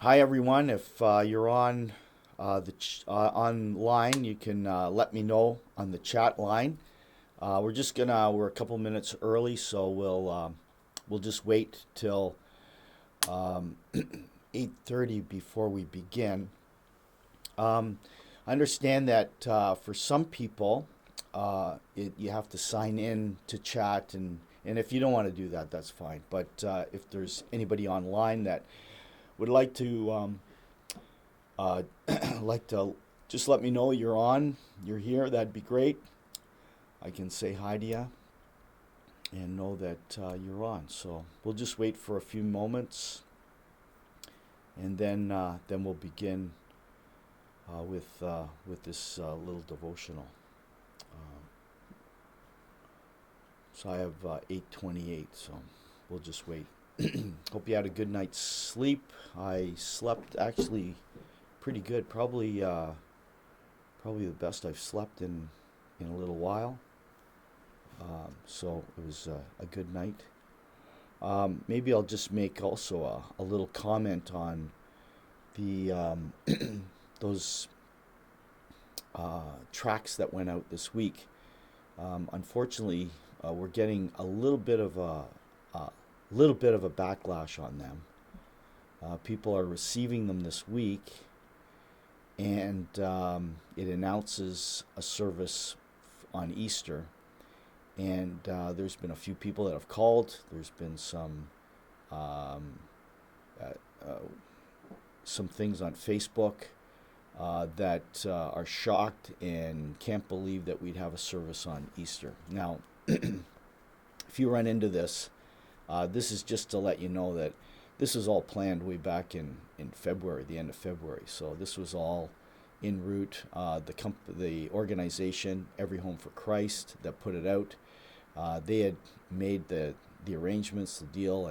Hi everyone. If you're on online, you can let me know on the chat line. We're a couple minutes early, so we'll just wait till um, 8:30 before we begin. I understand that for some people, you have to sign in to chat, and if you don't want to do that, that's fine. But if there's anybody online that would like to uh, like to just let me know you're here. That'd be great. I can say hi to you and know that you're on. So we'll just wait for a few moments, and then we'll begin with this little devotional. Um, so I have 8:28. So we'll just wait. Hope you had a good night's sleep. I slept actually pretty good. Probably the best I've slept in a little while. So it was a good night. Maybe I'll just make also a little comment on the those tracks that went out this week. Unfortunately, we're getting a little bit of a backlash on them. People are receiving them this week, and it announces a service on Easter. And there's been a few people that have called. There's been um, uh, uh, some things on Facebook that are shocked and can't believe that we'd have a service on Easter. Now, if you run into this, this is just to let you know that this was all planned way back in February, the end of February. So this was all en route. The organization, Every Home for Christ, that put it out, they had made the arrangements, the deal,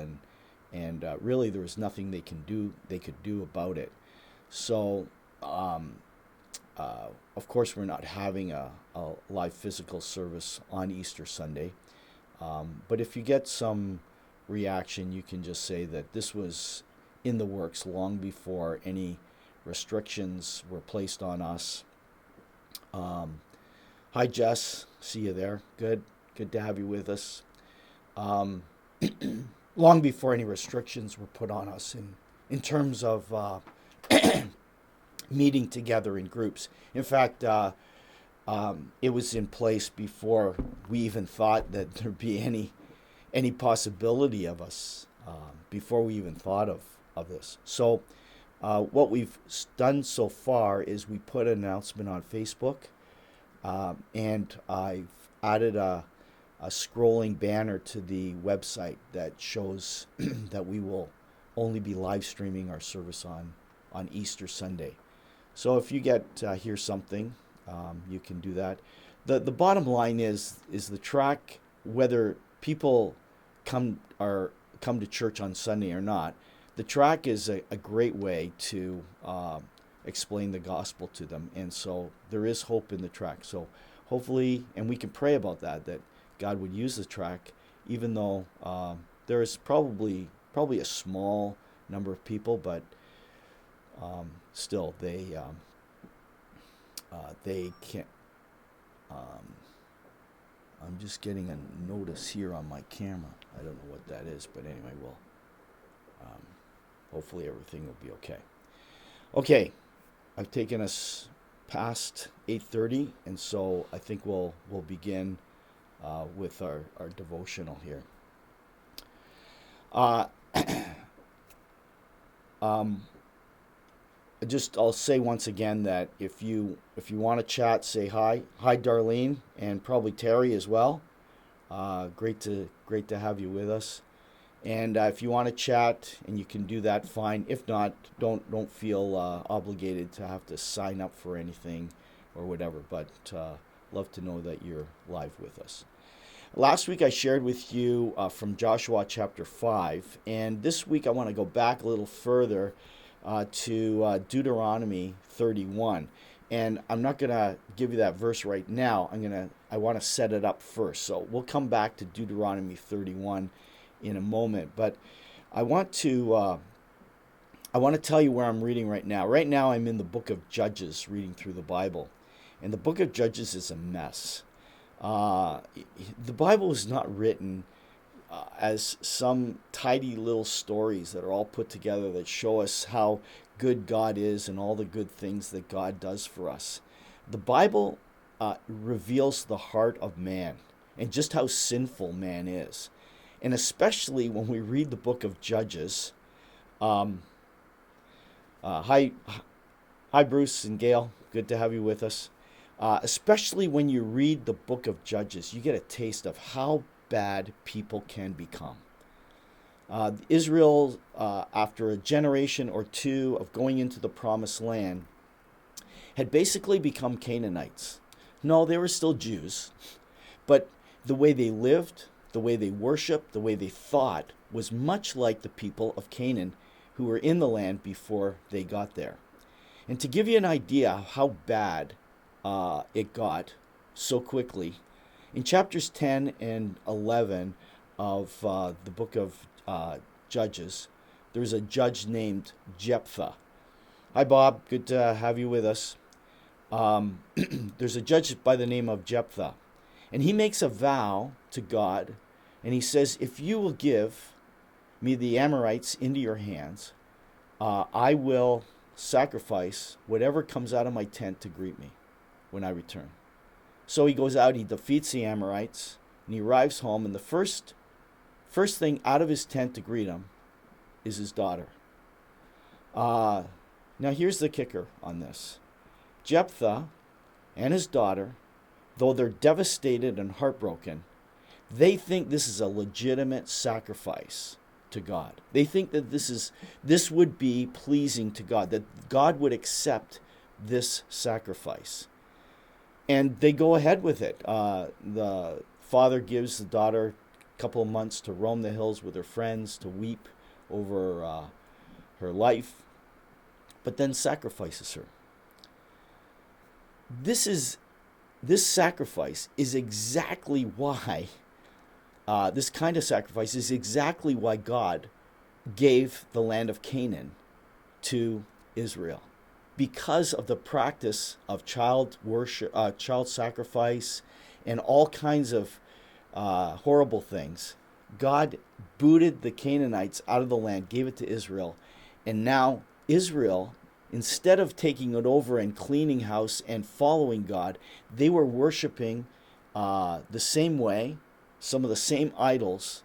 and really there was nothing they could do about it. So um, of course we're not having a live physical service on Easter Sunday. But if you get some reaction, you can just say that this was in the works long before any restrictions were placed on us. Um, Hi, Jess. See you there. Good to have you with us. Um, Long before any restrictions were put on us in terms of meeting together in groups. In fact, it was in place before we even thought that there'd be any possibility of us, before we even thought of this. So what we've done so far is we put an announcement on Facebook, and I've added a scrolling banner to the website that shows that we will only be live streaming our service on Easter Sunday. So if you hear something, you can do that. The bottom line is the track, whether people come to church on Sunday or not, the track is a great way to explain the gospel to them, and so there is hope in the track. So hopefully, and we can pray about that God would use the track, even though there is probably a small number of people, but still they can't. Um, I'm just getting a notice here on my camera. I don't know what that is, but anyway, um, hopefully everything will be okay. Okay, I've taken us past 8:30, and so I think we'll begin with our devotional here. Uh, um, I'll say once again that if you want to chat, say hi, Darlene, and probably Terry as well. Great to have you with us. And if you want to chat and you can do that, fine. If not, don't feel obligated to have to sign up for anything or whatever. But love to know that you're live with us. Last week I shared with you from Joshua chapter 5, and this week I want to go back a little further to Deuteronomy 31. And I'm not going to give you that verse right now. I want to set it up first. So we'll come back to Deuteronomy 31 in a moment. But I want to I want to tell you where I'm reading right now. Right now, I'm in the book of Judges, reading through the Bible. And the book of Judges is a mess. Uh, the Bible is not written as some tidy little stories that are all put together that show us how good God is and all the good things that God does for us. The Bible reveals the heart of man and just how sinful man is. And especially when we read the book of Judges. Um, hi, hi, Bruce and Gail. Good to have you with us. Especially when you read the book of Judges, you get a taste of how bad people can become. Israel, after a generation or two of going into the promised land, had basically become Canaanites. No, they were still Jews, but the way they lived, the way they worshiped, the way they thought was much like the people of Canaan who were in the land before they got there. And to give you an idea of how bad it got so quickly, in chapters 10 and 11 of the book of Judges, there's a judge named Jephthah. Hi, Bob. Good to have you with us. There's a judge by the name of Jephthah, and he makes a vow to God, and he says, if you will give me the Amorites into your hands, I will sacrifice whatever comes out of my tent to greet me when I return. So he goes out, he defeats the Amorites, and he arrives home, and the first thing out of his tent to greet him is his daughter. Now here's the kicker on this. Jephthah and his daughter, though they're devastated and heartbroken, they think this is a legitimate sacrifice to God. They think that this would be pleasing to God, that God would accept this sacrifice. And they go ahead with it. The father gives the daughter a couple of months to roam the hills with her friends, to weep over her life, but then sacrifices her. This sacrifice is exactly why, this kind of sacrifice is exactly why God gave the land of Canaan to Israel. Because of the practice of child worship, child sacrifice, and all kinds of horrible things, God booted the Canaanites out of the land, gave it to Israel, and now Israel, instead of taking it over and cleaning house and following God, they were worshiping the same way, some of the same idols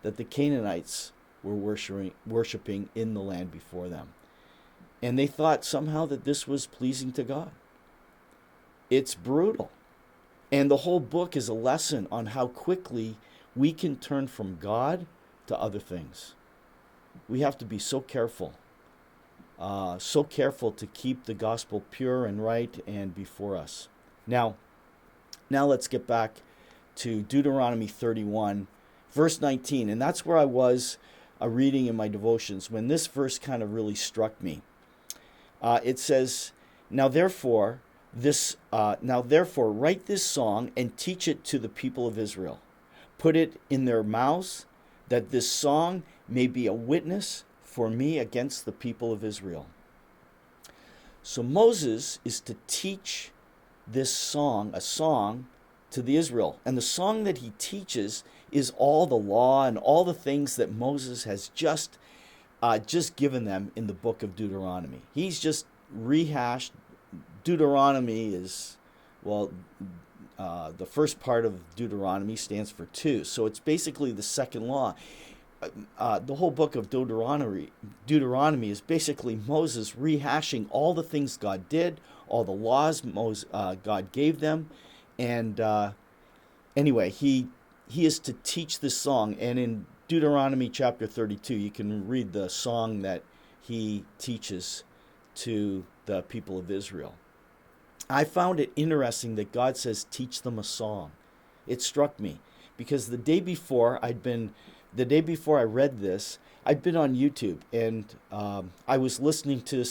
that the Canaanites were worshiping in the land before them. And they thought somehow that this was pleasing to God. It's brutal. And the whole book is a lesson on how quickly we can turn from God to other things. We have to be so careful to keep the gospel pure and right and before us. Now let's get back to Deuteronomy 31, verse 19. And that's where I was reading in my devotions when this verse kind of really struck me. It says, Now therefore, write this song and teach it to the people of Israel. Put it in their mouths, that this song may be a witness for me against the people of Israel. So Moses is to teach this song, a song, to the Israel. And the song that he teaches is all the law and all the things that Moses has just given them in the book of Deuteronomy. He's just rehashed. Deuteronomy is, the first part of Deuteronomy stands for 2. So it's basically the second law. The whole book of Deuteronomy is basically Moses rehashing all the things God did, all the laws God gave them. And anyway, he is to teach this song. And in Deuteronomy chapter 32, you can read the song that he teaches to the people of Israel. I found it interesting that God says, teach them a song. It struck me because the day before I read this, I'd been on YouTube and I was listening to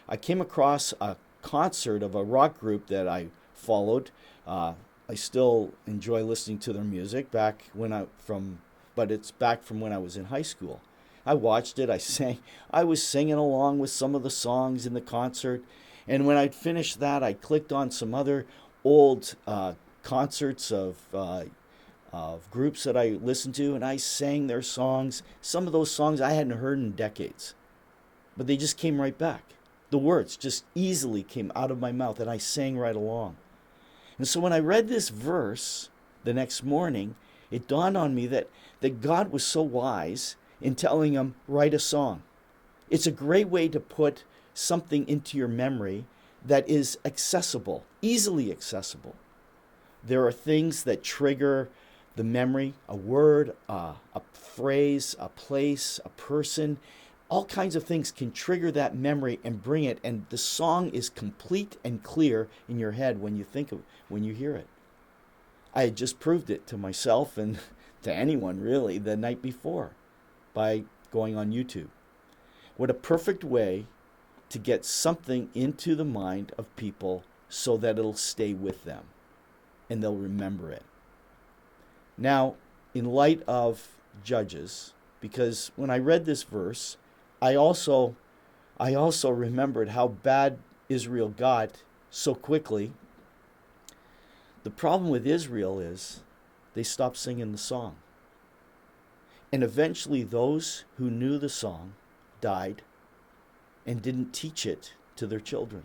I came across a concert of a rock group that I followed. I still enjoy listening to their music but it's back from when I was in high school. I watched it. I was singing along with some of the songs in the concert. And when I'd finished that, I clicked on some other old concerts of groups that I listened to, and I sang their songs. Some of those songs I hadn't heard in decades, but they just came right back. The words just easily came out of my mouth, and I sang right along. And so when I read this verse the next morning, it dawned on me that God was so wise in telling him, write a song. It's a great way to put something into your memory that is accessible, easily accessible. There are things that trigger the memory, a word, a phrase, a place, a person. All kinds of things can trigger that memory and bring it, and the song is complete and clear in your head when you hear it. I had just proved it to myself and to anyone really the night before by going on YouTube. What a perfect way to get something into the mind of people so that it'll stay with them and they'll remember it. Now, in light of Judges, because when I read this verse, I also remembered how bad Israel got so quickly. The problem with Israel is they stopped singing the song. And eventually those who knew the song died and didn't teach it to their children.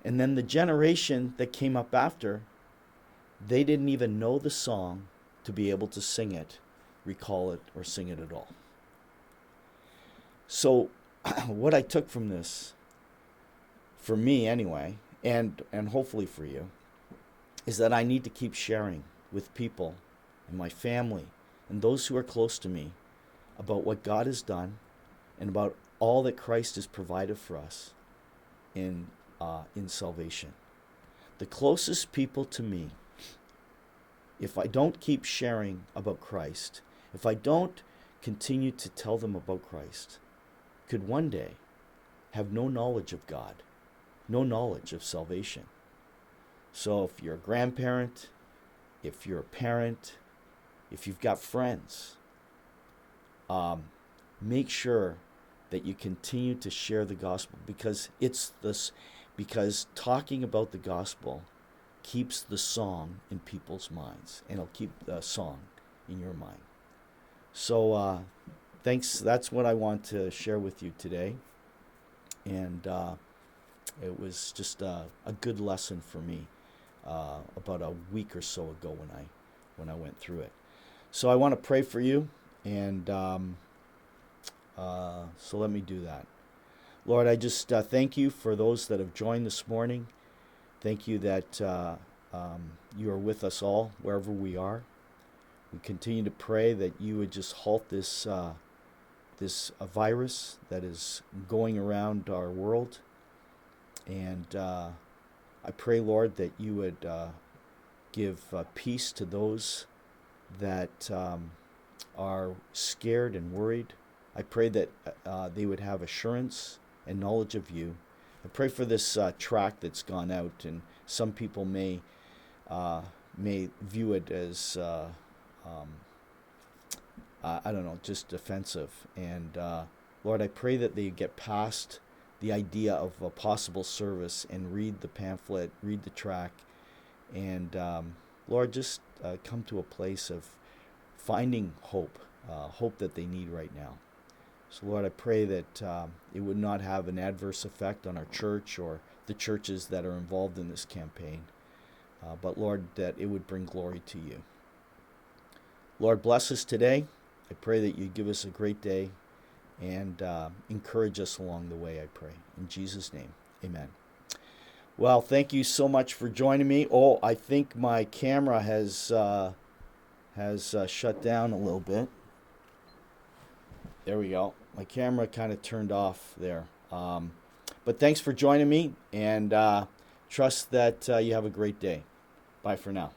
And then the generation that came up after, they didn't even know the song to be able to sing it, recall it, or sing it at all. So what I took from this, for me anyway, and hopefully for you, is that I need to keep sharing with people and my family and those who are close to me about what God has done and about all that Christ has provided for us in salvation. The closest people to me, if I don't keep sharing about Christ, if I don't continue to tell them about Christ, could one day have no knowledge of God, no knowledge of salvation. So if you're a grandparent, if you're a parent, if you've got friends, make sure that you continue to share the gospel, because talking about the gospel keeps the song in people's minds, and it'll keep the song in your mind. So thanks. That's what I want to share with you today. And it was just a good lesson for me about a week or so ago when I went through it. So I want to pray for you, and so let me do that. Lord, I just thank you for those that have joined this morning. Thank you that you are with us all wherever we are. We continue to pray that you would just halt this virus that is going around our world. And I pray, Lord, that you would give peace to those that are scared and worried. I pray that they would have assurance and knowledge of you. I pray for this tract that's gone out, and some people may view it as I don't know, just offensive. And Lord, I pray that they get past the idea of a possible service and read the pamphlet, read the tract, and Lord, just come to a place of finding hope that they need right now. So Lord, I pray that it would not have an adverse effect on our church or the churches that are involved in this campaign, but Lord, that it would bring glory to you. Lord, bless us today. I pray that you give us a great day and encourage us along the way, I pray. In Jesus' name, amen. Well, thank you so much for joining me. Oh, I think my camera has shut down a little bit. There we go. My camera kind of turned off there. But thanks for joining me, and trust that you have a great day. Bye for now.